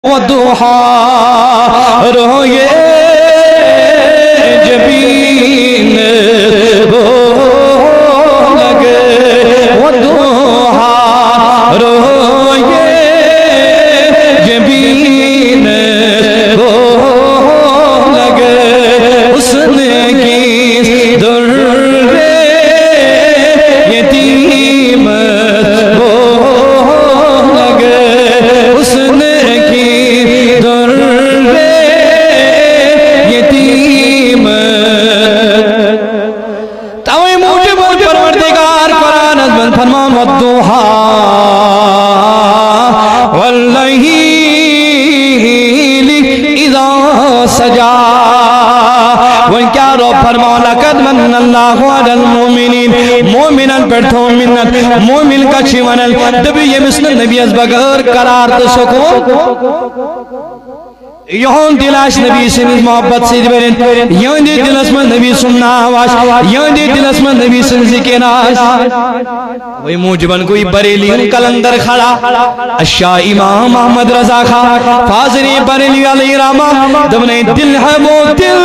वदुहा रोए जबीन वो लगे वदुहा रोए जबीन वो लगे उसने की दुर्रे यतीम वो लगे उसने फरमान वद्दुहा वल्लैली इज़ा सजा वो क्या रो फरमान लक़द मन्नल्लाहु अलल मोमिनीन मोमिनन पर थो मिन्नत मोमिन का छिवनल तभी ये मिस्ल नबी अस बगैर करार तो सको यों दिलाश नबी से मोहब्बत से बरन यों दे दिलस में नबी सुनना आवाज यों दे दिलस में नबी सुन जिकेनास वही मुजबन कोई बरेली कलंदर खड़ा अशा इमाम अहमद रजा खा फाजरी बरेली अलैहि रहमा दमने दिल है वो दिल